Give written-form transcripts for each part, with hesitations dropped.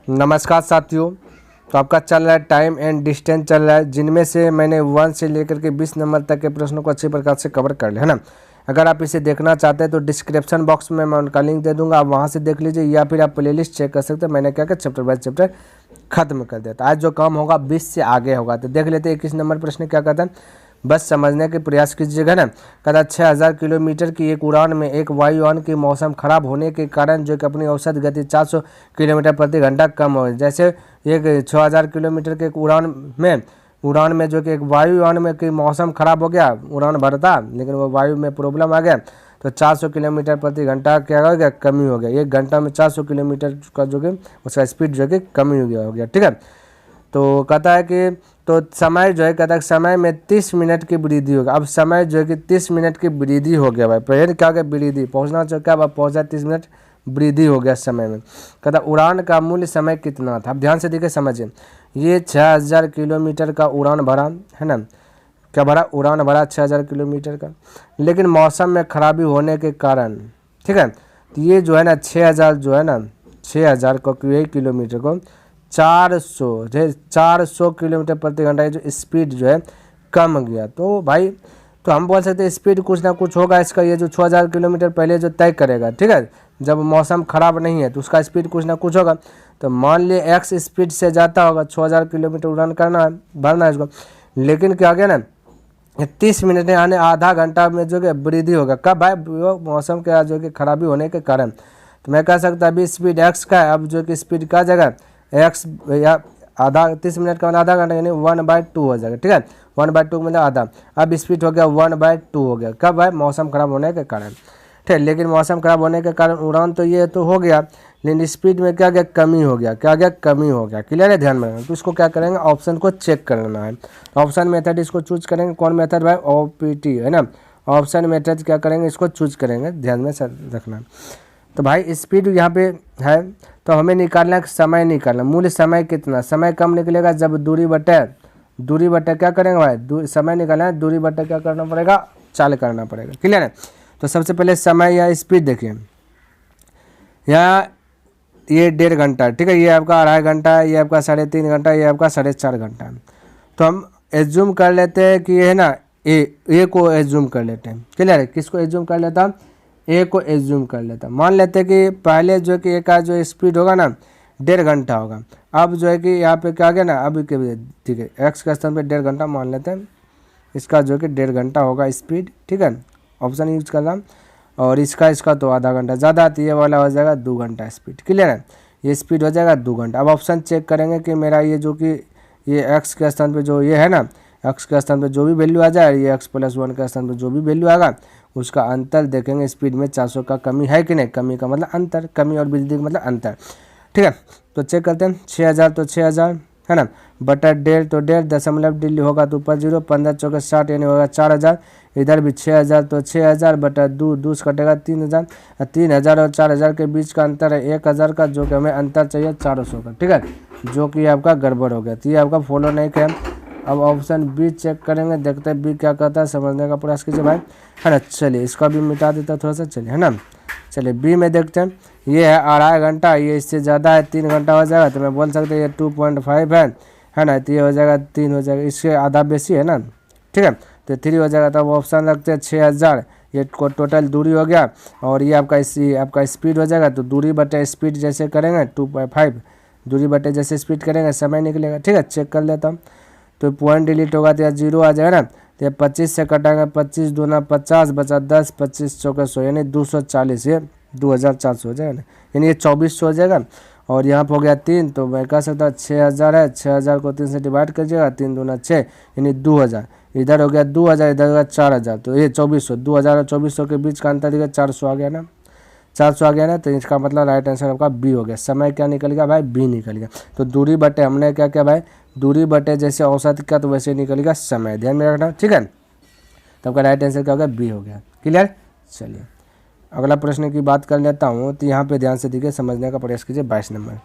नमस्कार साथियों। तो आपका चल रहा है टाइम एंड डिस्टेंस चल रहा है, जिनमें से मैंने 1 से लेकर के 20 नंबर तक के प्रश्नों को अच्छी प्रकार से कवर कर लिया है ना। अगर आप इसे देखना चाहते हैं तो डिस्क्रिप्शन बॉक्स में मैं उनका लिंक दे दूंगा, आप वहां से देख लीजिए, या फिर आप प्लेलिस्ट चेक कर सकते हैं। मैंने क्या चैप्टर बाय चैप्टर खत्म कर दिया। तो आज जो काम होगा 20 से आगे होगा। तो देख लेते हैं 21 नंबर प्रश्न क्या कहता है, बस समझने के प्रयास कीजिएगा ना। कहता 6000 किलोमीटर की एक उड़ान में एक वायुयान की मौसम खराब होने के कारण जो कि अपनी औसत गति 400 किलोमीटर प्रति घंटा कम हो। जैसे एक 6000 किलोमीटर के उड़ान में जो कि एक वायुयान में कि मौसम खराब हो गया, उड़ान भरता लेकिन वो वायु में प्रॉब्लम आ गया, तो 400 किलोमीटर प्रति घंटा क्या हो गया, कमी हो गया। 1 घंटा में 400 किलोमीटर का जो कि उसका स्पीड जो कि कमी हो गया। ठीक है। तो कहता है कि तो समय जो है, कहता है समय में 30 मिनट की वृद्धि होगा। अब समय जो है कि 30 मिनट की वृद्धि हो गया भाई, पहले क्या हो गया वृद्धि, पहुँचना चाहिए क्या, अब पहुँचा 30 मिनट वृद्धि हो गया समय में। कहता उड़ान का मूल्य समय कितना था। अब ध्यान से देखिए समझिए, ये 6000 किलोमीटर का उड़ान भरा है ना, क्या भरा, उड़ान भरा 6000 किलोमीटर का, लेकिन मौसम में खराबी होने के कारण, ठीक है, तो ये जो है ना 6000 जो है ना 6000 को किलोमीटर को 400 किलोमीटर प्रति घंटा जो स्पीड जो है कम गया। तो भाई तो हम बोल सकते हैं स्पीड कुछ ना कुछ होगा इसका, ये जो 6000 किलोमीटर पहले जो तय करेगा, ठीक है, जब मौसम खराब नहीं है तो उसका स्पीड कुछ ना कुछ होगा। तो मान लिए एक्स स्पीड से जाता होगा, 6000 किलोमीटर उड़ान करना है, भरना है इसको, लेकिन क्या गया ना 30 मिनट यानी आधा घंटा में जो कि वृद्धि होगा। कब भाई, वो मौसम के जो कि खराबी होने के कारण। तो मैं कह सकता अभी स्पीड एक्स का है, अब जो कि स्पीड का जगह एक्स या आधा 30 मिनट का मतलब आधा घंटा यानी 1/2 हो जाएगा। ठीक है, 1/2 मतलब आधा, अब स्पीड हो गया 1/2 हो गया। कब है, मौसम खराब होने के कारण। ठीक है, लेकिन मौसम खराब होने के कारण उड़ान तो ये तो हो गया, लेकिन स्पीड में क्या गया, कमी हो गया। क्या गया, कमी हो गया। क्लियर है, ध्यान में। तो इसको क्या करेंगे, ऑप्शन को चेक करना है। ऑप्शन मेथड इसको चूज करेंगे, कौन मेथड भाई, OPT है ना, ऑप्शन मेथड क्या करेंगे, इसको चूज करेंगे, ध्यान में रखना। तो भाई स्पीड यहाँ पे है, तो हमें निकालना है समय, निकालना मूल्य समय कितना। समय कम निकलेगा जब दूरी बटे क्या करेंगे भाई, समय निकालना है, दूरी बटे क्या करना पड़ेगा, चाल करना पड़ेगा। क्लियर है। तो सबसे पहले समय या स्पीड देखिए, यहाँ ये 1.5 घंटा, ठीक है, ये आपका 2.5 घंटा है, ये आपका 3.5 घंटा, ये आपका 4.5 घंटा है। तो हम एज्यूम कर लेते हैं कि ये है ना ए को एज्यूम कर लेते हैं। क्लियर है, किसको एज्यूम कर लेता हम, ए को एज्यूम कर लेता। मान लेते हैं कि पहले जो कि ए का जो स्पीड होगा ना 1.5 घंटा होगा। अब जो है कि यहाँ पे क्या गया ना, अब ठीक है, एक्स के स्थान पे 1.5 घंटा मान लेते हैं, इसका जो कि 1.5 घंटा होगा स्पीड। ठीक है, ऑप्शन यूज कर रहा हूँ, और इसका तो आधा घंटा ज़्यादा आती है, वाला हो जाएगा 2 घंटा स्पीड। क्लियर है, ये स्पीड हो जाएगा 2 घंटा। अब ऑप्शन चेक करेंगे कि मेरा ये जो कि ये एक्स के स्थान पे जो ये है ना, एक्स के स्थान पे जो भी वैल्यू आ जाए, ये x+1 के स्थान पे जो भी वैल्यू आएगा उसका अंतर देखेंगे स्पीड में 400 का कमी है कि नहीं। कमी का मतलब अंतर, कमी और वृद्धि का मतलब अंतर। ठीक है, तो चेक करते हैं। 6000 तो 6000 है ना, बटा 1.5 तो 1.5, दशमलव डिल्ली होगा तो ऊपर 0, 15 चौके 60 यानी होगा 4000। इधर भी 6000 तो 6000 बटा 2 से कटेगा 3000। 3000 और 4000 के बीच का अंतर है 1000 का, जो कि हमें अंतर चाहिए 400 का। ठीक है, जो कि आपका गड़बड़ हो गया, तो ये आपका फॉलो नहीं किया। अब ऑप्शन बी चेक करेंगे, देखते हैं बी क्या कहता है, समझने का प्रयास कीजिए भाई, है ना। चलिए इसका भी मिटा देता थोड़ा सा, चलिए, है ना। चलिए बी में देखते हैं, ये है 2.5 घंटा, ये इससे ज़्यादा है 3 घंटा हो जाएगा, तो मैं बोल सकते हैं ये 2.5 है ना, तो ये हो जाएगा 3 हो जाएगा, इससे आधा बेसी है ना। ठीक है, तो 3 हो जाएगा। तब ऑप्शन रखते हैं 6000, ये टोटल दूरी हो गया, और ये आपका स्पीड हो जाएगा। तो दूरी बटे स्पीड जैसे करेंगे 2.5, दूरी बटे जैसे स्पीड करेंगे समय निकलेगा। ठीक है, चेक कर लेता हूँ। तो पॉइंट डिलीट होगा तो 0 आ जाएगा ना, तो ये 25 से कटाएंगे, 25 दूना 50 बचा 10, 25 चौके 100 यानी 240, ये 2400 हो जाएगा ना, यानी ये 2400 हो जाएगा। और यहाँ पर हो गया 3, तो मैं कह सकता 6000 है, 6000 को 3 से डिवाइड करिएगा, 3 दूना 6 यानी 2000, इधर हो गया 2000, इधर हो गया 4000, तो ये 2400, 2000 और 2400 के बीच का अंतर दिखा 400 आ गया ना, 400 आ गया ना। तो इसका मतलब राइट आंसर आपका बी हो गया। समय क्या निकल गया भाई, बी निकल गया। तो दूरी बटे हमने क्या किया भाई, दूरी बटे जैसे औसत का, तो वैसे निकल गया समय, ध्यान में रखना। ठीक है, तो आपका राइट आंसर क्या हो गया, बी हो गया। क्लियर। चलिए अगला प्रश्न की बात कर लेता हूँ, तो यहाँ पे ध्यान से देखिए, समझने का प्रयास कीजिए। 22 नंबर,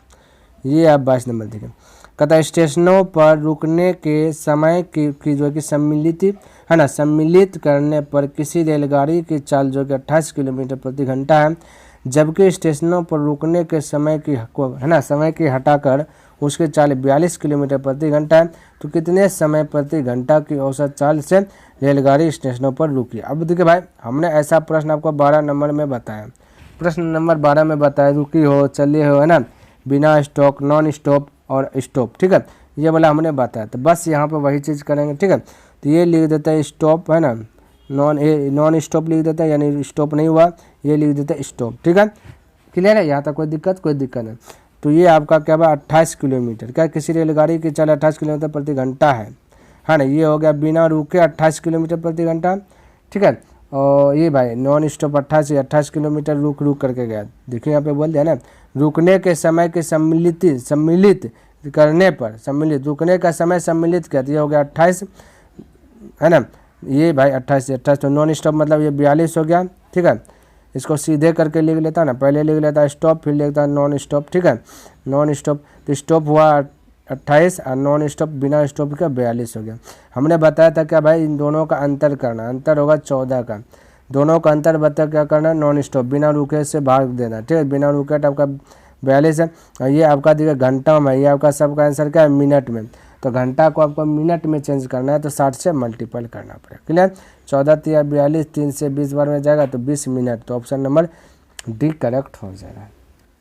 ये आप 22 नंबर देखिए, कहता है स्टेशनों पर रुकने के समय की जो कि सम्मिलित है ना, सम्मिलित करने पर किसी रेलगाड़ी की चाल जो कि 28 किलोमीटर प्रति घंटा है, जबकि स्टेशनों पर रुकने के समय की है ना समय की हटाकर उसकी चाल 42 किलोमीटर प्रति घंटा है, तो कितने समय प्रति घंटा की औसत चाल से रेलगाड़ी स्टेशनों पर रुकी। अब देखिए भाई, हमने ऐसा प्रश्न आपको 12 नंबर में बताया, प्रश्न नंबर 12 में बताया रुकी हो, चली हो, है ना, बिना स्टॉप, नॉन स्टॉप और स्टॉप, ठीक है, ये वाला हमने बताया। तो बस यहाँ पर वही चीज़ करेंगे, ठीक है। तो ये लिख देता है स्टॉप, है ना, नॉन स्टॉप लिख देता है, यानी स्टॉप नहीं हुआ, ये लिख देता है स्टॉप, ठीक है। क्लियर है, यहाँ तक कोई दिक्कत नहीं। तो ये आपका क्या हुआ 28 किलोमीटर, क्या किसी रेलगाड़ी की चाल 28 किलोमीटर प्रति घंटा है ना। ये हो गया बिना रुके 28 किलोमीटर प्रति घंटा, ठीक है। और ये भाई नॉन स्टॉप 28 किलोमीटर रुक करके गया। देखिए यहाँ पे बोल दिया ना, रुकने के समय के सम्मिलित करने पर, रुकने का समय सम्मिलित किया, ये हो गया 28, है ना। ये भाई 28 तो नॉन स्टॉप मतलब ये 42 हो गया, ठीक है। इसको सीधे करके लिख लेता ना, पहले लिख लेता स्टॉप, फिर लिखता नॉन स्टॉप, ठीक है। नॉन स्टॉप तो स्टॉप हुआ 28 और नॉन स्टॉप बिना स्टॉप का 42 हो गया। हमने बताया था क्या भाई, इन दोनों का अंतर करना, अंतर होगा 14 का, दोनों का अंतर बता क्या करना, नॉन स्टॉप बिना रुके से भाग देना, ठीक है। बिना रुके तो आपका 42 है, और ये आपका देखिए घंटा में, ये आपका सबका आंसर क्या है मिनट में, तो घंटा को आपको मिनट में चेंज करना है, तो 60 से मल्टीपल करना पड़ेगा। क्लियर, 14 या 42, 3 से 20 बार में जाएगा तो 20 मिनट, तो ऑप्शन नंबर डी करेक्ट हो जाएगा।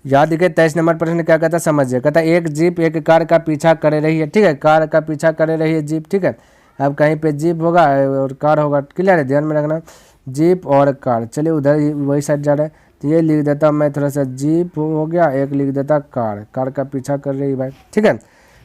याद देखिए 23 नंबर प्रश्न क्या कहता है, समझिए। कहता है एक जीप एक कार का पीछा कर रही है, ठीक है, कार का पीछा कर रही है जीप, ठीक है। अब कहीं पे जीप होगा और कार होगा, क्लियर है, ध्यान में रखना, जीप और कार। चलिए उधर वही साइड जा रहा है, तो ये लिख देता मैं थोड़ा सा, जीप हो गया, एक लिख देता कार, कार का पीछा कर रही है भाई, ठीक है,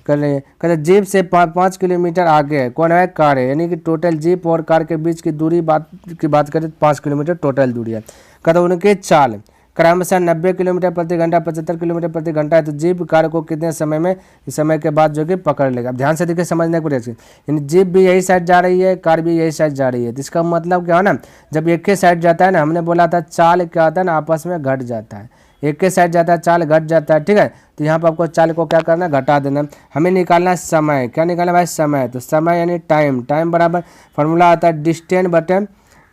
कर रही है। कहते जीप से 5 किलोमीटर आगे है, कौन है, कार है, यानी कि टोटल जीप और कार के बीच की दूरी बात करें तो 5 किलोमीटर टोटल दूरी है। कहते उनके चाल क्रमशः 90 किलोमीटर प्रति घंटा, 75 किलोमीटर प्रति घंटा है, तो जीप कार को कितने समय में, इस समय के बाद जो कि पकड़ लेगा। अब ध्यान से देखिए, समझने को पड़ेगा, यानी जीप भी यही साइड जा रही है, कार भी यही साइड जा रही है, तो इसका मतलब क्या है ना, जब एक ही साइड जाता है ना, हमने बोला था चाल क्या होता है ना, आपस में घट जाता है, एक के साइड जाता है चाल घट जाता है, ठीक है। तो यहाँ पर आपको चाल को क्या करना, घटा देना। हमें निकालना है समय, क्या निकालना भाई, समय, तो समय यानी टाइम, टाइम बराबर फॉर्मूला आता है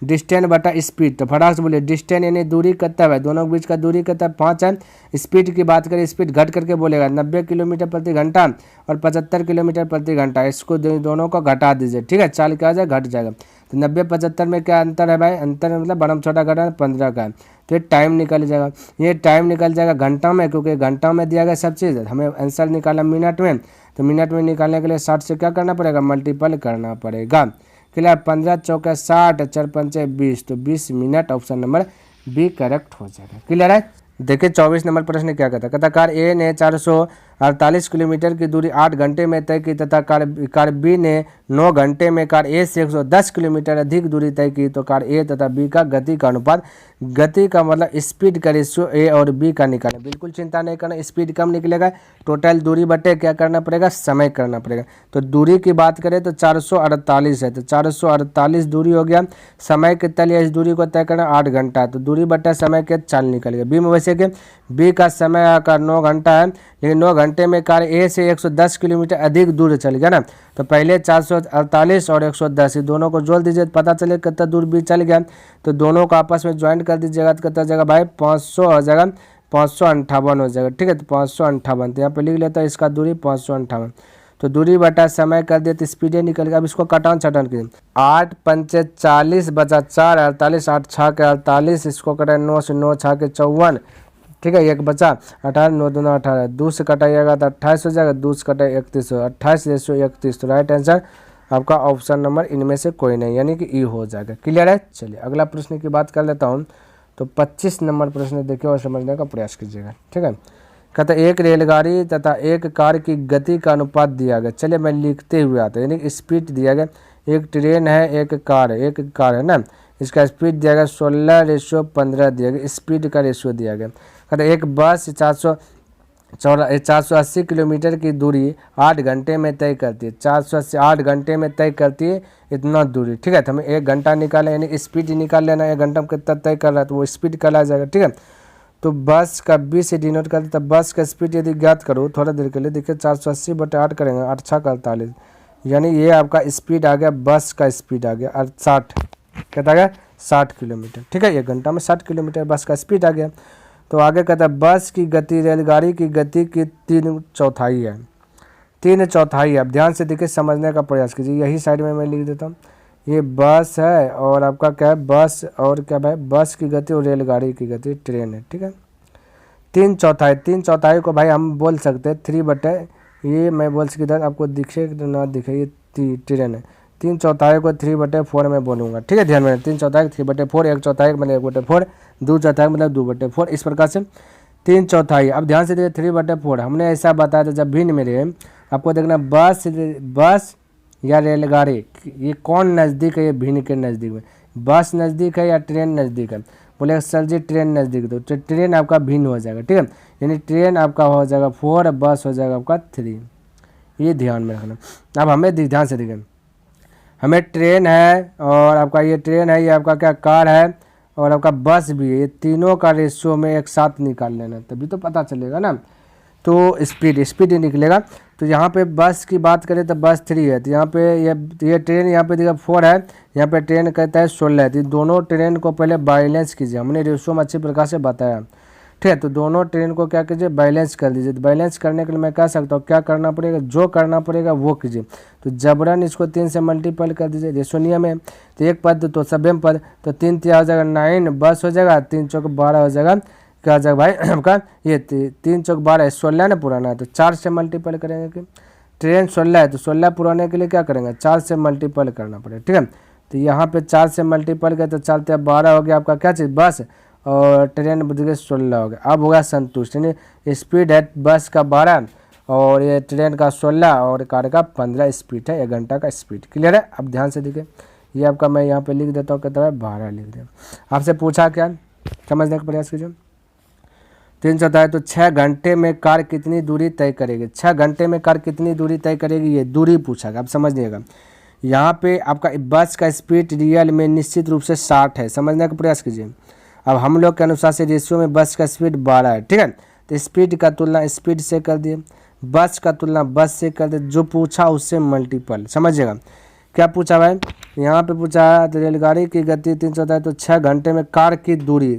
डिस्टेंस बटा स्पीड। तो फटाक से बोलिए, डिस्टेंस यानी दूरी कितना है, दोनों के बीच का दूरी कितना 5 है। स्पीड की बात करें, स्पीड घट करके बोलेगा 90 किलोमीटर प्रति घंटा और 75 किलोमीटर प्रति घंटा, इसको दोनों को घटा दीजिए, ठीक है, चाल क्या आ जाए, घट जाएगा। तो 90-75 में क्या अंतर है भाई, अंतर मतलब बड़ा छोटा घटा 15 का, तो ये टाइम निकल जाएगा, ये टाइम निकल जाएगा घंटा में, क्योंकि घंटा में दिया गया सब चीज़, हमें आंसर निकालना मिनट में, तो मिनट में निकालने के लिए 60 से क्या करना पड़ेगा, मल्टीपल करना पड़ेगा। क्लियर, 15 चौके 60, 4 पंचे 20, तो 20 minute, option number B correct हो जाएगा। क्लियर है। देखिए 24 नंबर प्रश्न क्या कहता है, कहता कार ए ने 448 किलोमीटर की दूरी 8 घंटे में तय की तथा कार बी ने 9 घंटे में कार ए से 110 किलोमीटर अधिक दूरी तय की, तो कार ए तथा बी का गति का अनुपात, गति का मतलब स्पीड का रेशियो ए और बी का निकालना। बिल्कुल चिंता नहीं करना, स्पीड कम निकलेगा, टोटल दूरी बटे क्या करना पड़ेगा, समय करना पड़ेगा। तो दूरी की बात करें तो 448 है, तो 448 दूरी हो गया, समय कितना लिया इस दूरी को तय करना, 8 घंटा, तो दूरी बटे समय के चाल निकल गया। बी में वैसे कि बी का समय आकर 9 घंटा है, लेकिन 9 घंटे में कार ए से 110 किलोमीटर अधिक दूर चल गया ना, तो पहले 448 और 110 दोनों को जोड़ दीजिए, पता चले कितना दूर बी चल गया, तो दोनों को आपस में ज्वाइन कर दीजिएगा, तो कितना जगह भाई 500 हो जाएगा, 558 हो जाएगा, ठीक है। तो 558, तो यहाँ पे लिख लेता है इसका दूरी 558, तो दूरी बटा समय कर दिए तो स्पीड निकल गया। अब इसको कटान छटान कीजिए, 8 पंचे 40 बचा 4 48, 8 छः के 48, इसको कटाए 9 से 9 छः के 54, ठीक है, एक बचा 18, 9 दूना 18, 2 से कटाइएगा तो 28 हो जाएगा, 2 से कटाए 31 हो, 28/31, तो राइट आंसर आपका ऑप्शन नंबर इनमें से कोई नहीं, यानी कि ई हो जाएगा। क्लियर है। चलिए अगला प्रश्न की बात कर लेता हूँ, तो 25 नंबर प्रश्न देखिए और समझने का प्रयास कीजिएगा, ठीक है। कहता एक रेलगाड़ी तथा एक कार की गति का अनुपात दिया गया, चलिए मैं लिखते हुए आता है, यानी स्पीड दिया गया, एक ट्रेन है एक कार है ना, इसका स्पीड दिया गया 16/15 दिया गया, स्पीड का रेशियो दिया गया। कहता एक बस 480 किलोमीटर की दूरी 8 घंटे में तय करती है, 480 8 घंटे में तय करती है इतना दूरी, ठीक है। तो हमें 1 घंटा निकालें, यानी स्पीड निकाल लेना, 1 घंटा में कितना तय कर रहा है तो वो स्पीड कहला जाएगा, ठीक है। तो बस का 20 से डिनोट करते, तब बस का स्पीड यदि ज्ञात करो थोड़ा देर के लिए, देखिए 480/8 करेंगे, 8 6 का 48, यानी ये आपका स्पीड आ गया, बस का स्पीड आ गया 60, कहता गया 60 किलोमीटर, ठीक है, 1 घंटा में 60 किलोमीटर बस का स्पीड आ गया। तो आगे कहता है बस की गति रेलगाड़ी की गति की 3/4 है, 3/4 है। अब ध्यान से देखिए, समझने का प्रयास कीजिए। यही साइड में मैं लिख देता हूँ, ये बस है और आपका क्या है, बस और क्या भाई, बस की गति और रेलगाड़ी की गति ट्रेन है, ठीक है। 3/4, 3/4 को भाई हम बोल सकते हैं 3/, ये मैं बोल सकता आपको दिखे ना दिखे, ये ट्रेन है। 3/4 को 3/4 में बोलूँगा, ठीक है। ध्यान में 3/4 3/4, 1/4 मतलब 1/4, 2/4 मतलब 2/4, इस प्रकार से 3/4। अब ध्यान से देखिए 3/4 हमने ऐसा बताया था जब भिन्न में रहे, आपको देखना बस या रेलगाड़ी ये कौन नज़दीक है, ये भिन्न के नज़दीक में, बस नज़दीक है या ट्रेन नज़दीक है। बोले सर जी ट्रेन नज़दीक, तो ट्रेन आपका भिन्न हो जाएगा, ठीक है। यानी ट्रेन आपका हो जाएगा 4, बस हो जाएगा आपका 3, ये ध्यान में रखना। अब हमें ध्यान से देखें, हमें ट्रेन है और आपका ये ट्रेन है, ये आपका क्या कार है और आपका बस भी है, ये तीनों का रेशियो में एक साथ निकाल लेना, तभी तो पता चलेगा ना। तो स्पीड ही निकलेगा। तो यहाँ पे बस की बात करें तो बस 3 है, तो यहाँ पे ये ट्रेन यहाँ पे देखिए 4 है, यहाँ पे ट्रेन कहता है 16 है। तो दोनों ट्रेन को पहले बैलेंस कीजिए, हमने रेशियो में अच्छी प्रकार से बताया, ठीक है। तो दोनों ट्रेन को क्या कीजिए, बैलेंस कर दीजिए। तो बैलेंस करने के लिए मैं कह सकता हूँ क्या करना पड़ेगा, जो करना पड़ेगा वो कीजिए। तो जबरन इसको 3 से मल्टीपल कर दीजिए, रेशियो नियम है। तो एक पद तो सभ्यम पद, तो 3 3 हो जाएगा 9, बस हो जाएगा 3 चौक 12 हो जाएगा, क्या हो जाएगा भाई आपका ये 3 चौक 12 16 ना पुराना है, तो 4 से मल्टीपल करेंगे कि ट्रेन 16 है, तो 16 पुराने के लिए क्या करेंगे, 4 से मल्टीपल करना पड़ेगा, ठीक है। तो यहाँ पे 4 से मल्टीपल किया तो चलते 12 हो गया आपका क्या चीज़, बस, और ट्रेन बदल 16 हो गया। अब हो गया संतुष्ट, यानी स्पीड है बस का 12 और ये ट्रेन का 16 और कार का 15 स्पीड है, 1 घंटा का स्पीड। क्लियर है। अब ध्यान से देखिए, ये आपका मैं यहाँ पे लिख देता हूँ, कहता है 12 लिख दें। आपसे पूछा क्या, समझने का प्रयास कीजिए। 3/4 तो 6 घंटे में कार कितनी दूरी तय करेगी, 6 घंटे में कार कितनी दूरी तय करेगी, ये दूरी पूछा गया। आप समझिएगा, यहाँ पे आपका बस का स्पीड रियल में निश्चित रूप से 60 है, समझने का प्रयास कीजिए। अब हम लोग के अनुसार से रेशियो में बस का स्पीड 12 है, ठीक है। तो स्पीड का तुलना स्पीड से कर दिए, बस का तुलना बस से कर दिए, जो पूछा उससे मल्टीपल, समझिएगा। क्या पूछा भाई, यहाँ पे पूछा तो रेलगाड़ी की गति 3/4 तो 6 घंटे में कार की दूरी,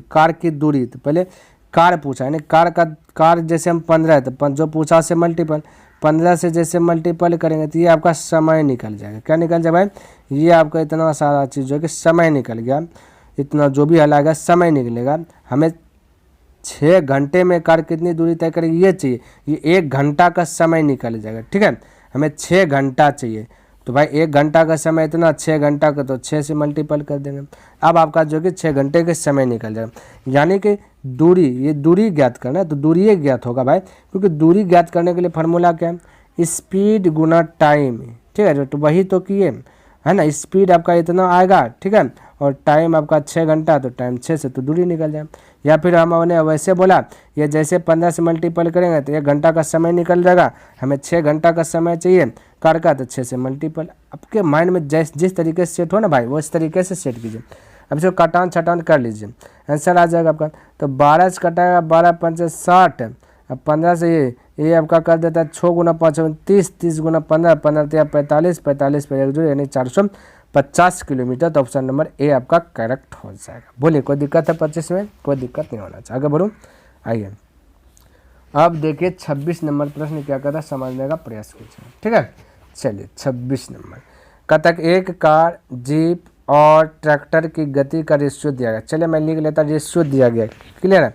तो पहले कार पूछा, यानी कार जैसे हम 15 है तो जो पूछा से मल्टीपल, 15 से जैसे मल्टीपल करेंगे तो ये आपका समय निकल जाएगा। क्या निकल जाए भाई, ये आपका इतना सारा चीज़ जो कि समय निकल गया, इतना जो भी हलाएगा समय निकलेगा। हमें 6 घंटे में कार कितनी दूरी तय करेगी ये चाहिए, ये 1 घंटा का समय निकल जाएगा, ठीक है। हमें 6 घंटा चाहिए, तो भाई 1 घंटा का समय इतना, 6 घंटा का तो 6 से मल्टीपल कर देंगे। अब आपका जो कि 6 घंटे के समय निकल जाएगा, यानी कि दूरी, ये दूरी ज्ञात करना है तो दूरी ये ज्ञात होगा भाई, क्योंकि दूरी ज्ञात करने के लिए फार्मूला क्या है, स्पीड गुना टाइम, ठीक है। तो वही तो किए है ना, स्पीड आपका इतना आएगा, ठीक है, और टाइम आपका 6 घंटा, तो टाइम 6 से तो दूरी निकल जाए। या फिर हमने वैसे बोला, ये जैसे 15 से मल्टीपल करेंगे तो 1 घंटा का समय निकल जाएगा, हमें 6 घंटा का समय चाहिए कार का, तो 6 से मल्टीपल। आपके माइंड में जिस तरीके से सेट हो ना भाई, वो इस तरीके से सेट कीजिए। अब इसको कटान छटान कर लीजिए, आंसर आ जाएगा आपका। तो 12 से कटाएगा, 12 5 60, अब 15 से ये आपका कर देता है 6 गुना 5 30, 30 गुना 15, 15 45, 45 पर 1 जोड़ यानी 450 किलोमीटर। तो ऑप्शन नंबर ए आपका करेक्ट हो जाएगा। बोलिए कोई दिक्कत है 25 में, कोई दिक्कत नहीं होना चाहिए। आगे बढ़ूँ, आइए अब देखिए 26 नंबर प्रश्न क्या कहता है, समझने का प्रयास कीजिए, ठीक है। चलिए 26 नंबर कहता है एक कार, जीप और ट्रैक्टर की गति का रेशियो दिया गया। चलिए मैं लिख लेता, रेशियो दिया गया, क्लियर है।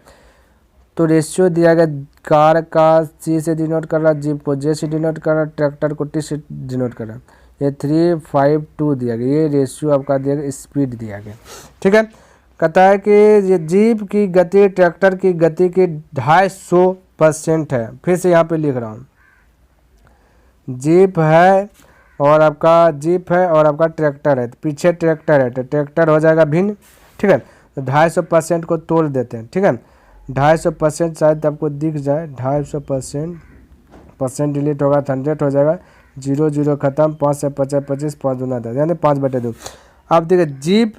तो रेशियो दिया गया, कार का सी से डिनोट कर रहा, जीप को जे से डिनोट कर रहा, ट्रैक्टर को टी से डिनोट कर रहा। ये 352 दिया गया, ये रेशियो आपका दिया गया, स्पीड दिया गया, ठीक है। कहता है कि ये जीप की गति ट्रैक्टर की गति की 250% है। फिर से यहाँ पे लिख रहा हूँ, जीप है और आपका ट्रैक्टर है, तो पीछे ट्रैक्टर है तो ट्रैक्टर हो जाएगा भिन्न, ठीक है। तो 250% को तोड़ देते हैं, ठीक है। 250% शायद आपको दिख जाए, 250% डिलीट होगा तो 100 हो जाएगा, 0 0 खत्म, 5 से 50 25, 5 दूना 10 यानी 5/2। अब देखिए जीप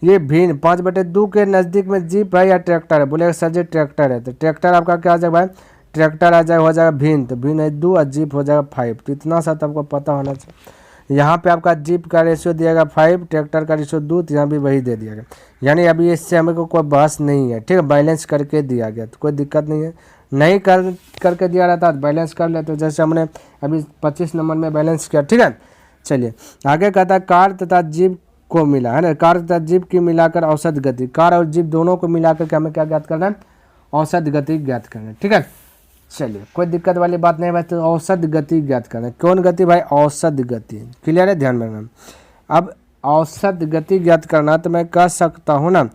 ये भिन्न 5/2 के नज़दीक में जीप है या ट्रैक्टर है, बोलेगा सर जी ट्रैक्टर है, तो ट्रैक्टर आपका क्या आ जाएगा भाई, ट्रैक्टर आ जाएगा हो जाएगा भिन्न, तो भिन्न है 2 और जीप हो जाएगा 5। तो इतना सा तो आपको पता होना चाहिए। यहाँ पे आपका जीप का रेशियो दिया गया 5, ट्रैक्टर का रेशियो 2, तो यहाँ भी वही दे दिया गया। यानी अभी इससे हमें को कोई बहस नहीं है, ठीक है, बैलेंस करके दिया गया तो कोई दिक्कत नहीं है। नहीं करके दिया रहता तो बैलेंस कर लेते, जैसे हमने अभी 25 नंबर में बैलेंस किया, ठीक है। चलिए आगे कहता है कार तथा जीप को मिला, है ना, कार तथा जीप की मिलाकर औसत गति, कार और जीप दोनों को मिलाकर के हमें क्या ज्ञात करना है, औसत गति ज्ञात करना है, ठीक है। चलिए कोई दिक्कत वाली बात नहीं भाई, तो औसत गति ज्ञात करना है। कौन गति भाई, औसत गति, क्लियर है, ध्यान में रखना। अब औसत गति ज्ञात करना तो मैं कह सकता हूँ ना,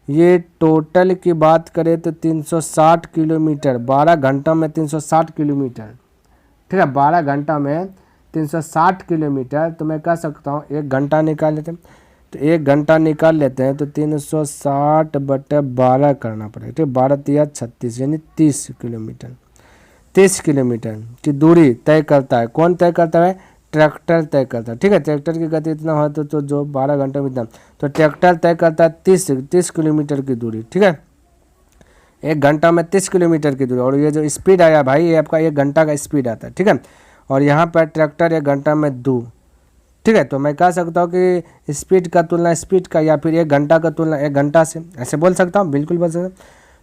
ये टोटल की बात करें तो 360 किलोमीटर 12 घंटों में 360 किलोमीटर, ठीक है, 12 घंटा में 360 किलोमीटर, तो मैं कह सकता हूँ 1 घंटा निकाल लेते हैं, तो 1 घंटा निकाल लेते हैं तो 360/12 करना पड़ेगा, ठीक है, 12 तिया 36 यानी 30 किलोमीटर। 30 किलोमीटर की दूरी तय करता है, कौन तय करता है, ट्रैक्टर तय करता है, ठीक है। ट्रैक्टर की गति इतना हो तो जो 12 घंटे में इतना, तो ट्रैक्टर तय करता है 30 किलोमीटर की दूरी, ठीक है, 1 घंटा में 30 किलोमीटर की दूरी। और ये जो स्पीड आया भाई, ये आपका 1 घंटा का स्पीड आता है, ठीक है। और यहाँ पर ट्रैक्टर 1 घंटा में 2, ठीक है। तो मैं कह सकता हूँ कि स्पीड का तुलना स्पीड का, या फिर 1 घंटा का तुलना 1 घंटा से, ऐसे बोल सकता हूँ, बिल्कुल बोल सकता हूँ।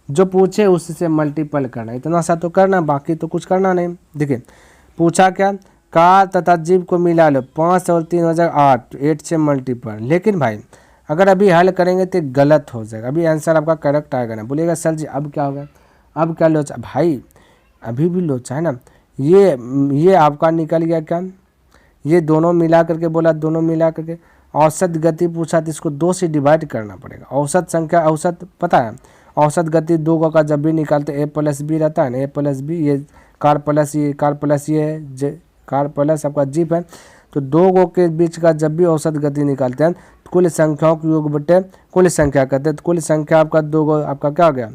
जो पूछे उससे मल्टीपल करना, इतना सा तो करना, बाकी तो कुछ करना नहीं। देखिए पूछा क्या, कार तथा जीप को मिला लो, 5 और 3 हो जाएगा 8, 8 से मल्टीपल। लेकिन भाई अगर अभी हल करेंगे तो गलत हो जाएगा, अभी आंसर आपका करेक्ट आएगा ना, बोलिएगा सर जी अब क्या होगा, अब क्या लोचा भाई, अभी भी लोचा है ना। ये आपका निकल गया क्या, ये दोनों मिला करके बोला, दोनों मिला करके औसत गति पूछा तो इसको 2 से डिवाइड करना पड़ेगा। औसत संख्या, औसत पता है, औसत गति 2 का जब भी निकालते a + b रहता है ना, a + b, ये कार प्लस ये कार प्लस आपका जीप है, तो 2 के बीच का जब भी औसत गति निकालते हैं तो कुल संख्याओं के योग बटे कुल संख्या करते हैं। तो कुल संख्या आपका 2 आपका क्या हो गया,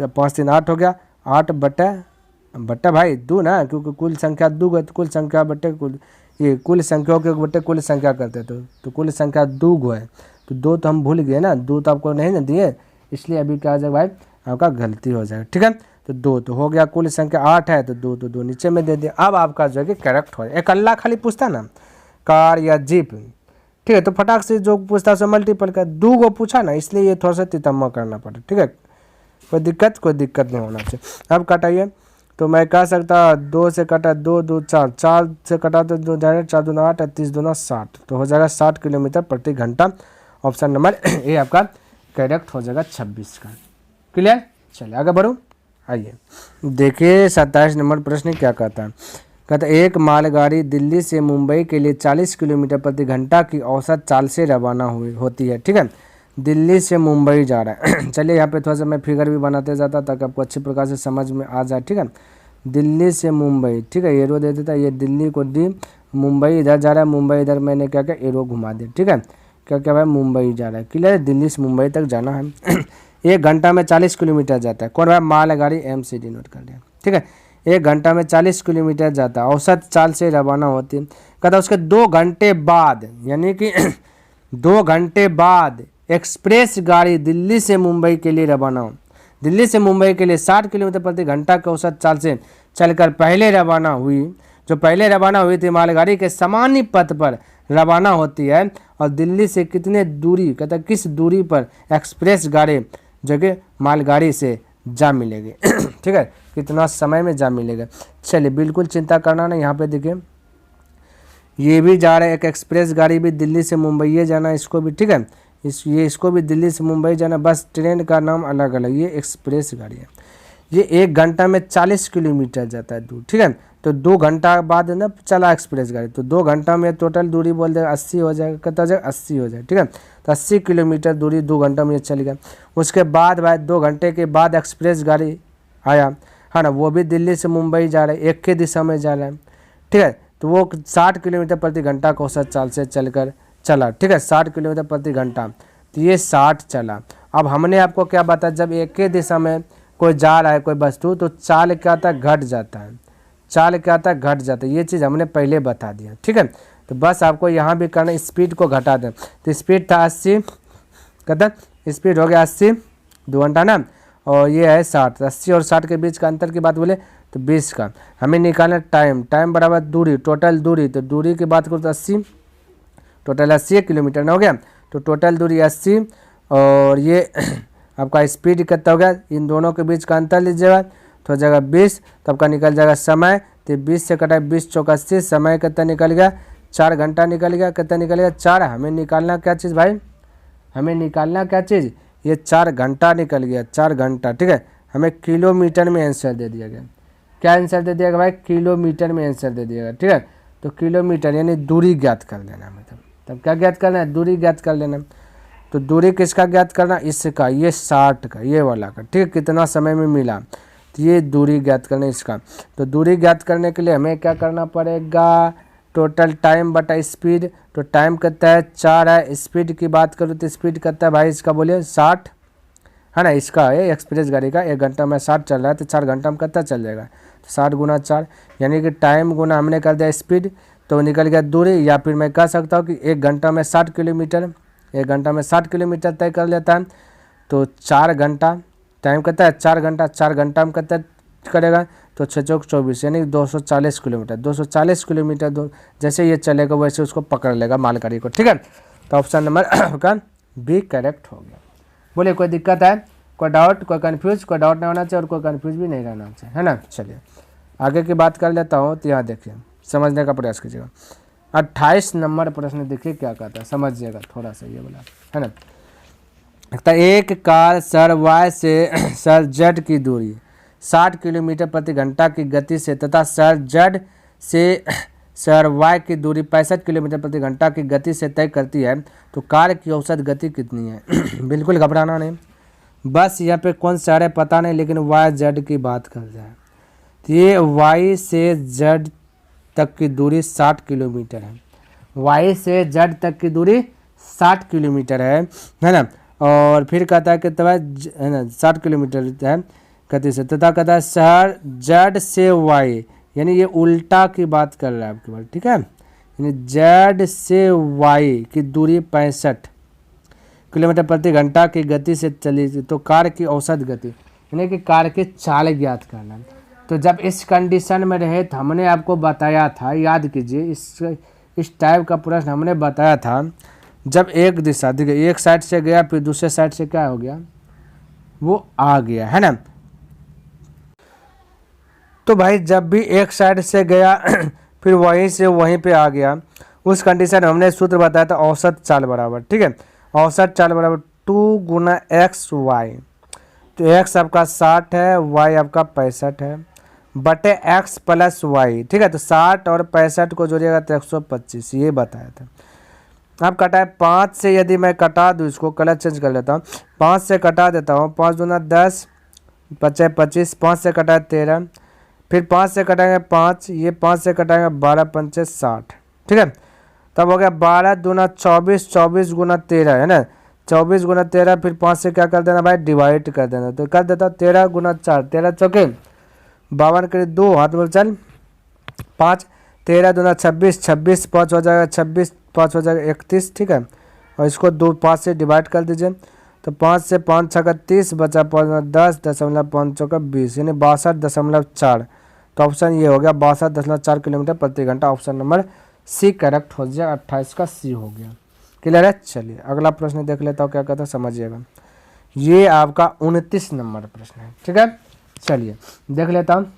5 3 8 हो गया, 8 बट्टा भाई 2 ना, क्योंकि कुल संख्या 2 है तो कुल संख्या बटे कुल संख्याओं के बटे कुल संख्या करते तो कुल संख्या 2 है, तो 2 तो हम भूल गए ना, 2 तो आपको नहीं ना दिए, इसलिए अभी क्या हो जाएगा भाई, आपका गलती हो जाएगा, ठीक है। तो 2 तो हो गया, कुल संख्या 8 है तो 2 नीचे में दे दिया। अब आपका जो है कि करेक्ट हो जाए। एक अल्लाह खाली पूछता ना कार या जीप, ठीक है, तो फटाक से जो पूछता है उसे मल्टीपल कर, 2 को पूछा ना, इसलिए ये थोड़ा सा तितम्मा करना पड़ा, ठीक है, कोई दिक्कत नहीं होना चाहिए। अब कटाइए, तो मैं कह सकता 2 से कटा 2 2 4, 4 से कटा तो 2 डायरेक्ट, 4 दूना 8, 30 दूना 60, तो हो जाएगा 60 किलोमीटर प्रति घंटा। ऑप्शन नंबर ए आपका करेक्ट हो जाएगा 26 का। क्लियर, चलिए आगे बढ़ो। आइए देखिए 27 नंबर प्रश्न क्या कहता है, कहता है एक मालगाड़ी दिल्ली से मुंबई के लिए 40 किलोमीटर प्रति घंटा की औसत चाल से रवाना होती है, ठीक है, दिल्ली से मुंबई जा रहा है। चलिए यहाँ पे थोड़ा सा मैं फिगर भी बनाते जाता ताकि आपको अच्छी प्रकार से समझ में आ जाए, ठीक है। दिल्ली से मुंबई, ठीक है, एरो दे देता, ये दिल्ली को डी, मुंबई इधर जा रहा है, मुंबई इधर मैंने क्या क्या एरो घुमा दिया, ठीक है, क्या भाई मुंबई जा रहा है। क्लियर है, दिल्ली से मुंबई तक जाना है। 1 घंटा में 40 किलोमीटर जाता है, कौन भाई, मालगाड़ी MCD नोट कर लिया, ठीक है, 1 घंटा में 40 किलोमीटर जाता है, औसत चाल से रवाना होती है। कहता उसके 2 घंटे बाद, यानी कि 2 घंटे बाद एक्सप्रेस गाड़ी दिल्ली से मुंबई के लिए रवाना हो, दिल्ली से मुंबई के लिए 60 किलोमीटर प्रति घंटा के औसत चाल से चलकर पहले रवाना हुई, जो पहले रवाना हुई थी मालगाड़ी के सामान्य पथ पर रवाना होती है, और दिल्ली से कितने दूरी, कहता किस दूरी पर एक्सप्रेस गाड़ी जो कि मालगाड़ी से जा मिलेगी। ठीक है, कितना समय में जा मिलेगा। चलिए बिल्कुल चिंता करना नहीं, यहाँ पे देखिए ये भी जा रहा है, एक एक्सप्रेस गाड़ी भी दिल्ली से मुंबई जाना, इसको भी, ठीक है, इसको भी दिल्ली से मुंबई जाना, बस ट्रेन का नाम अलग अलग, ये एक्सप्रेस गाड़ी है। ये 1 घंटा में 40 किलोमीटर जाता है दूर, ठीक है, तो 2 घंटा बाद है ना चला एक्सप्रेस गाड़ी, तो 2 घंटा में टोटल दूरी बोल देगा 80 हो जाएगा, कितना हो जाएगा 80 हो जाएगा, ठीक है, तो 80 किलोमीटर दूरी 2 घंटा में चलेगा। उसके बाद भाई 2 घंटे के बाद एक्सप्रेस गाड़ी आया है ना, वो भी दिल्ली से मुंबई जा रहा है, एक ही दिशा में जा रहा है, ठीक है, तो वो 60 किलोमीटर प्रति घंटा का औसत चाल से चलकर चला, ठीक है, 60 किलोमीटर प्रति घंटा, तो ये 60 चला। अब हमने आपको क्या बताया, जब एक ही दिशा में कोई जा रहा है कोई वस्तु, तो चाल क्या आता है, घट जाता है, चाल क्या आता है, घट जाता है, ये चीज़ हमने पहले बता दिया, ठीक है। तो बस आपको यहाँ भी करना, स्पीड को घटा दें, तो स्पीड था 80, कहता स्पीड हो गया 80 2 घंटा ना, और ये है 60, 80 और 60 के बीच का अंतर की बात बोले तो 20 का। हमें निकालना टाइम, टाइम बराबर दूरी, टोटल दूरी, तो दूरी की बात करो तो 80 टोटल 80 किलोमीटर ना हो गया। तो टोटल दूरी 80 और ये आपका स्पीड कितना हो गया, इन दोनों के बीच का अंतर लीजिएगा तो हो जाएगा 20, तो आपका निकल जाएगा समय। तो 20 से कटा 20 चौक 80, समय कितना निकल गया 4 घंटा निकल गया। कितना निकलेगा 4। हमें निकालना क्या चीज़ भाई, हमें निकालना क्या चीज़, ये 4 घंटा निकल गया, 4 घंटा। ठीक है, हमें किलोमीटर में आंसर दे दिया गया। क्या आंसर दे दिया गया भाई, किलोमीटर में आंसर दे दिया गया। ठीक है, तो किलोमीटर यानी दूरी ज्ञात कर लेना, मतलब तब क्या ज्ञात करना है, दूरी ज्ञात कर लेना। तो दूरी किसका ज्ञात करना, इसका, ये 60 का, ये वाला का। ठीक है, कितना समय में मिला, तो ये दूरी ज्ञात करना इसका। तो दूरी ज्ञात करने के लिए हमें क्या करना पड़ेगा, टोटल टाइम बटा स्पीड। तो टाइम कितना है 4 है, स्पीड की बात करूँ तो स्पीड कितना है भाई इसका, बोलिए 60 है ना, इसका है एक्सप्रेस गाड़ी का 1 घंटा में 60 चल रहा है, तो 4 घंटा में कितना चल जाएगा, तो 60 गुना 4 यानी कि टाइम गुना हमने कर दिया स्पीड, तो निकल गया दूरी। या फिर मैं कह सकता हूँ कि 1 घंटा में 60 किलोमीटर, 1 घंटा में 60 किलोमीटर तय कर लेता है। तो 4 घंटा, टाइम कितना है 4 घंटा, 4 घंटा में कितना करेगा, तो 6 चौक 24 यानी 240 किलोमीटर, 240 किलोमीटर जैसे ये चलेगा वैसे उसको पकड़ लेगा मालगाड़ी को। ठीक है, तो ऑप्शन नंबर का बी करेक्ट हो गया। बोले कोई दिक्कत है, कोई डाउट, कोई कन्फ्यूज, कोई डाउट नहीं होना चाहिए और कोई कन्फ्यूज भी नहीं रहना चाहिए, है ना। चलिए आगे की बात कर लेता हूँ। तो यहाँ देखिए समझने का प्रयास कीजिएगा। 28 नंबर प्रश्न देखिए क्या कहता है, समझिएगा थोड़ा सा ये बोला, है ना। तो एक कार सर वाई से सर जेड की दूरी 60 किलोमीटर प्रति घंटा की गति से तथा सर जेड से सर वाई की दूरी 65 किलोमीटर प्रति घंटा की गति से तय करती है, तो कार की औसत गति कितनी है। बिल्कुल घबराना नहीं, बस यहाँ पे कौन सा है पता नहीं, लेकिन वाई जेड की बात कर जाए तो ये वाई से जेड तक की दूरी 60 किलोमीटर है। वाई से जेड तक की दूरी 60 किलोमीटर है ना। और फिर कहता है कि है ना 60 किलोमीटर है गति से, तथा कहता है सर जेड से वाई, यानी ये उल्टा की बात कर रहा है आपके पास। ठीक है, यानी जेड से वाई की दूरी 65 किलोमीटर प्रति घंटा की गति से चली, तो कार की औसत गति यानी कि कार की चाल ज्ञात करना। तो जब इस कंडीशन में रहे तो हमने आपको बताया था, याद कीजिए इस टाइप का प्रश्न हमने बताया था, जब एक दिशा देखिए एक साइड से गया फिर दूसरे साइड से क्या हो गया, वो आ गया, है ना। तो भाई जब भी एक साइड से गया फिर वहीं से वहीं पे आ गया, उस कंडीशन में हमने सूत्र बताया था औसत चाल बराबर। ठीक है, औसत चाल बराबर 2 गुना एक्स वाई। तो एक्स आपका 60 है, वाई आपका 65 है, बटे एक्स प्लस वाई। ठीक है, तो 60 और 65 को जोड़िएगा तो 125, ये बताया था। अब कटा है 5 से, यदि मैं कटा दूँ इसको, कलर चेंज कर लेता हूँ, 5 से कटा देता हूँ, 5 दूना 10, 5 25, 5 से कटा है 13, फिर 5 से कटाएंगे 5, ये 5 से कटाएंगे 12 पंचे 60। ठीक है, तब हो गया 12 दूना 24, 24 गुना 13 है ना, 24 गुना 13, फिर 5 से क्या कर देना भाई डिवाइड कर देना, तो कर देता 13 गुना 4, 13 चौके 52 के 2 हाथ बोल चल 5, 13 दूना 26, 26 5 हो जाएगा 26, 5 हो जाएगा 31। ठीक है, और इसको 2 5 से डिवाइड कर दीजिए, तो 5 से 5 6 30 बचा 5 10 दशमलव 5 चौका 20 यानी 62.4। तो ऑप्शन ये हो गया 62.4 किलोमीटर प्रति घंटा। ऑप्शन नंबर सी करेक्ट हो जाएगा, 28 का सी हो गया। क्लियर है। चलिए अगला प्रश्न देख लेता हूँ क्या कहता है, समझिएगा। ये आपका 29 नंबर प्रश्न है। ठीक है, चलिए देख लेता हूँ।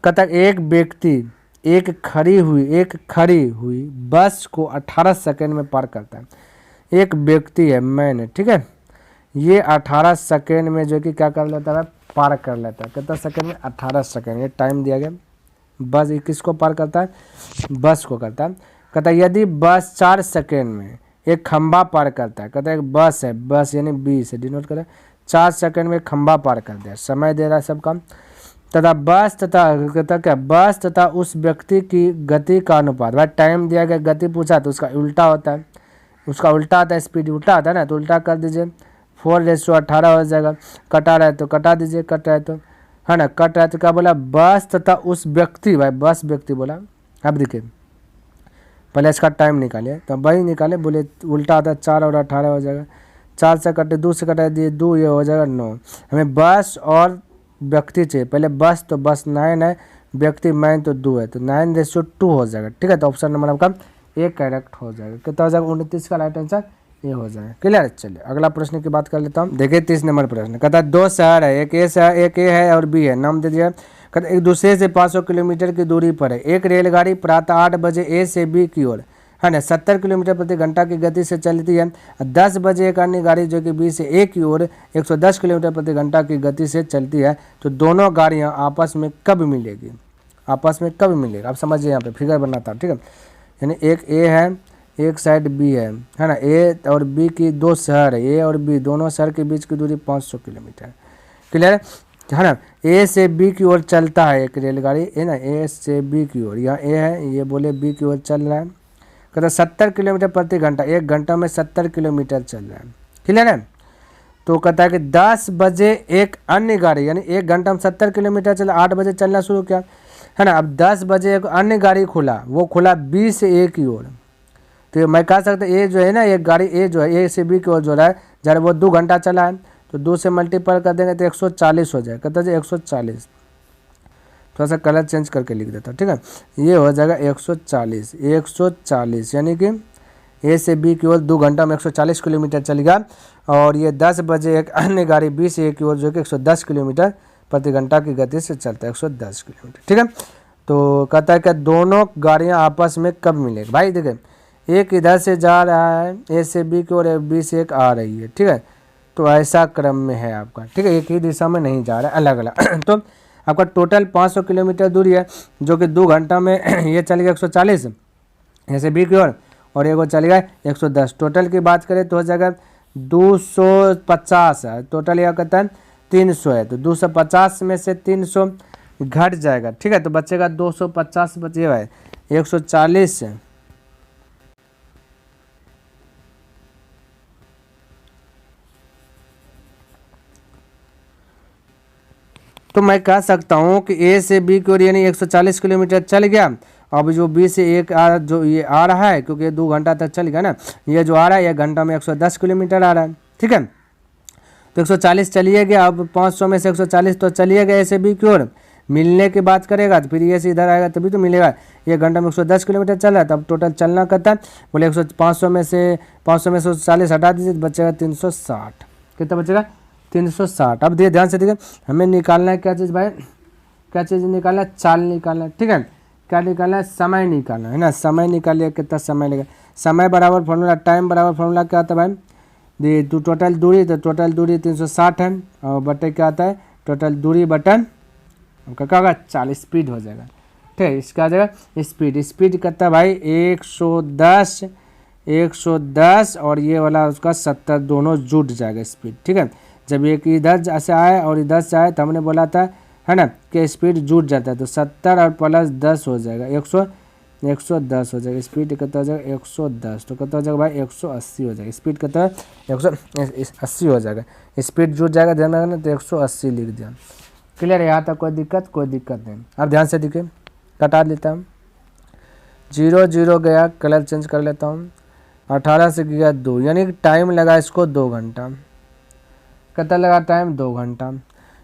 कहता एक व्यक्ति एक खड़ी हुई बस को 18 सेकंड में पार करता है। एक व्यक्ति है मैंने, ठीक है, ये 18 सेकंड में जो कि क्या कर लेता है पार कर लेता है। कितना सेकंड में 18 सेकंड, ये टाइम दिया गया। बस ये किसको पार करता है, बस को करता है। कहता है यदि बस 4 सेकंड में एक खंबा पार करता है, कहता है एक बस है, बस यानी 20 से डिनोट करें, 4 सेकंड में खंबा पार कर दिया, समय दे रहा है सब काम। तथा बस तथा कहता क्या बस तथा उस व्यक्ति की गति का अनुपात, भाई टाइम दिया गया, गति पूछा तो उसका उल्टा होता है, उसका उल्टा आता है, स्पीड उल्टा आता है ना, तो उल्टा कर दीजिए, 4:18 हो जाएगा। कटा रहा है तो कटा दीजिए, कट रहा है तो, है ना, कट रहा है तो क्या बोला बस तथा उस व्यक्ति, भाई बस व्यक्ति बोला। अब देखिए पहले इसका टाइम निकालिए, तो वही निकाले, बोले उल्टा आता है, 4 और 18 हो जाएगा। 4 से कटे 2 से कटा दिए 2, ये हो जाएगा 9। हमें बस और व्यक्ति चाहिए, पहले बस तो बस 9 है, व्यक्ति मैन तो 2 है, तो 9:2 हो जाएगा। ठीक है, तो ऑप्शन नंबर आपका ए करेक्ट हो जाएगा। कितना हो जाएगा 29 का राइट आंसर ये हो जाएगा। क्लियर। चलिए अगला प्रश्न की बात कर लेता हूँ। देखिए 30 नंबर प्रश्न कहता है 2 शहर है, एक ए है और बी है, नाम दे दिया। कहता एक दूसरे से 500 किलोमीटर की दूरी पर है। एक रेलगाड़ी प्रातः 8 बजे ए से बी की ओर है ना 70 किलोमीटर प्रति घंटा की गति से चलती है। 10 बजे एक अन्य गाड़ी जो कि बी से ए की ओर 110 किलोमीटर प्रति घंटा की गति से चलती है। तो दोनों गाड़ियाँ आपस में कब मिलेगी? आपस में कब मिलेगा? आप समझिए, यहाँ पे फिगर बनाता है, ठीक है। यानी एक ए है, एक साइड बी है ना। ए और बी की 2 शहर है, ए और बी दोनों शहर के बीच की दूरी 500 किलोमीटर। क्लियर है ना। ए से बी की ओर चलता है एक रेलगाड़ी है ना, ए से बी की ओर, यहाँ ए है, ये बोले बी की ओर चल रहा है। कहता 70 किलोमीटर प्रति घंटा, 1 घंटा में 70 किलोमीटर चल रहा है। क्लियर है। तो कहता है कि 10 बजे एक अन्य गाड़ी, यानी 1 घंटा में 70 किलोमीटर चला, 8 बजे चलना शुरू किया है ना। अब 10 बजे एक अन्य गाड़ी खुला, वो खुला बी से ए की ओर। तो मैं कह सकता ए जो है ना, एक गाड़ी ए जो है ए से बी की ओर जो रहा है, जब वो 2 घंटा चला है तो 2 से मल्टीपल कर देंगे तो 140 हो जाएगा। कहता है 140, थोड़ा सा कलर चेंज करके लिख देता, ठीक है। ये हो जाएगा 140 यानी कि ए से बी की ओर 2 घंटा में 140 किलोमीटर चलेगा। और ये 10 बजे एक अन्य गाड़ी बी से ए की ओर जो कि 110 किलोमीटर प्रति घंटा की गति से चलता है, 110 किलोमीटर, ठीक है। तो कहता है कि दोनों गाड़ियाँ आपस में कब मिलेगी? भाई देखिए, एक इधर से जा रहा है ए से बी की ओर, बी से एक आ रही है, ठीक है। तो ऐसा क्रम में है आपका, ठीक है, एक ही दिशा में नहीं जा रहा है, अलग अलग। तो आपका टोटल 500 किलोमीटर दूरी है, जो कि 2 घंटा में ये चलेगा 140 ऐसे बी की ओर, और एक चलेगा 110। टोटल की बात करें तो हो जाएगा 250 है, टोटल यह कहता है 300 है। तो 250 में से 300 घट जाएगा, ठीक है। तो बचेगा 250 बचेगा है 140 से। तो मैं कह सकता हूँ कि ए से बी की ओर यानी 140 किलोमीटर चल गया। अब जो बी से एक जो ये आ रहा है, क्योंकि 2 घंटा तक चल गया ना, ये जो आ रहा है ये घंटा में 110 किलोमीटर आ रहा है, ठीक है। तो 140 चलिए गया, अब 500 में से 140 तो चलिए गया ए से बी की ओर। मिलने की बात करेगा तो फिर ये से इधर आएगा तभी तो मिलेगा। ये घंटा में 110 किलोमीटर चल रहा है, तब टोटल चलना करता है बोले 500 में से 140 हटा दीजिए तो बचेगा 360। कितना बचेगा? 360। अब देखिए ध्यान से, देखिए हमें निकालना है क्या चीज़ भाई, क्या चीज़ निकालना है? चाल निकालना है, ठीक है। क्या निकालना है? समय निकालना है ना। समय निकालिए, कितना समय लगेगा? समय बराबर फॉर्मूला, टाइम बराबर फॉर्मूला क्या आता है भाई? ये तो टोटल दूरी, तो टोटल दूरी 360 है, और बटे क्या आता है? टोटल दूरी बटन आपका क्या होगा? 40 स्पीड हो जाएगा, ठीक है। इसका आ जाएगा स्पीड। स्पीड कितना भाई? 110 और ये वाला उसका 70, दोनों जुट जाएगा स्पीड, ठीक है। जब एक इधर से आए और इधर से आए तो हमने बोला था है ना कि स्पीड जुट जाता है, तो 70 और प्लस 10 हो जाएगा 110 हो जाएगा। स्पीड कितना हो जाएगा? 110। तो कितना हो जाएगा भाई? 180 हो जाएगा। स्पीड कितना है? 180 हो जाएगा। स्पीड जुट जाएगा, ध्यान रखना, तो 180 लिख दिया। क्लियर है? यहाँ तक कोई दिक्कत? कोई दिक्कत नहीं। अब ध्यान से देखिए, कटा देता हूँ। 0 0 गया, कलर चेंज कर लेता हूँ। 18 से गया 2, यानी टाइम लगा इसको 2 घंटा। कितना लगा टाइम? 2 घंटा।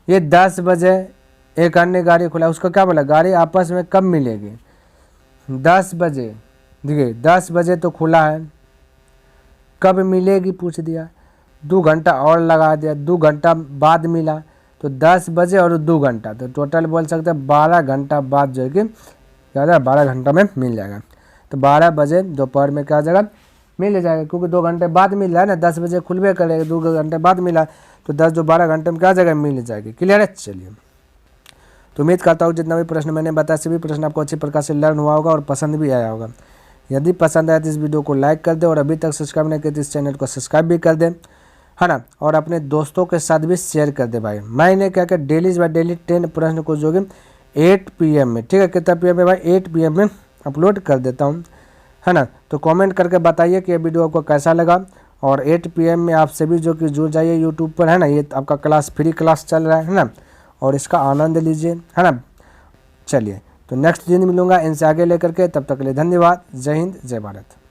ये 10 बजे एक अन्य गाड़ी खुला, उसको क्या बोला? गाड़ी आपस में कब मिलेगी? 10 बजे। देखिए 10 बजे तो खुला है, कब मिलेगी पूछ दिया। 2 घंटा और लगा दिया, 2 घंटा बाद मिला, तो 10 बजे और 2 घंटा, तो टोटल बोल सकते हैं 12 घंटा बाद जो है कि क्या 12 घंटा में मिल जाएगा। तो 12 बजे दोपहर में क्या जाएगा? मिल जाएगा, क्योंकि 2 घंटे बाद मिल रहा है ना। 10 बजे खुलबे करेगा, 2 घंटे बाद मिला, तो 10 जो 12 घंटे में क्या जगह मिल जाएगी। क्लियर है? चलिए, तो उम्मीद करता हूँ जितना भी प्रश्न मैंने बताया सभी प्रश्न आपको अच्छी प्रकार से लर्न हुआ होगा और पसंद भी आया होगा। यदि पसंद आया तो इस वीडियो को लाइक कर दे, और अभी तक सब्सक्राइब नहीं किया तो इस चैनल को सब्सक्राइब भी कर दे, है ना। और अपने दोस्तों के साथ भी शेयर कर दे भाई। मैंने क्या क्या डेली बाय डेली 10 प्रश्न को जो कि 8 PM में, ठीक है, कितना PM में भाई? 8 PM में अपलोड कर देता हूँ, है ना। तो कमेंट करके बताइए कि ये वीडियो आपको कैसा लगा। और 8 PM में आप सभी जो कि जुड़ जाइए यूट्यूब पर, है ना। ये आपका क्लास फ्री क्लास चल रहा है ना, और इसका आनंद लीजिए, है ना। चलिए, तो नेक्स्ट दिन मिलूंगा इनसे आगे लेकर के, तब तक के लिए धन्यवाद। जय हिंद, जय भारत।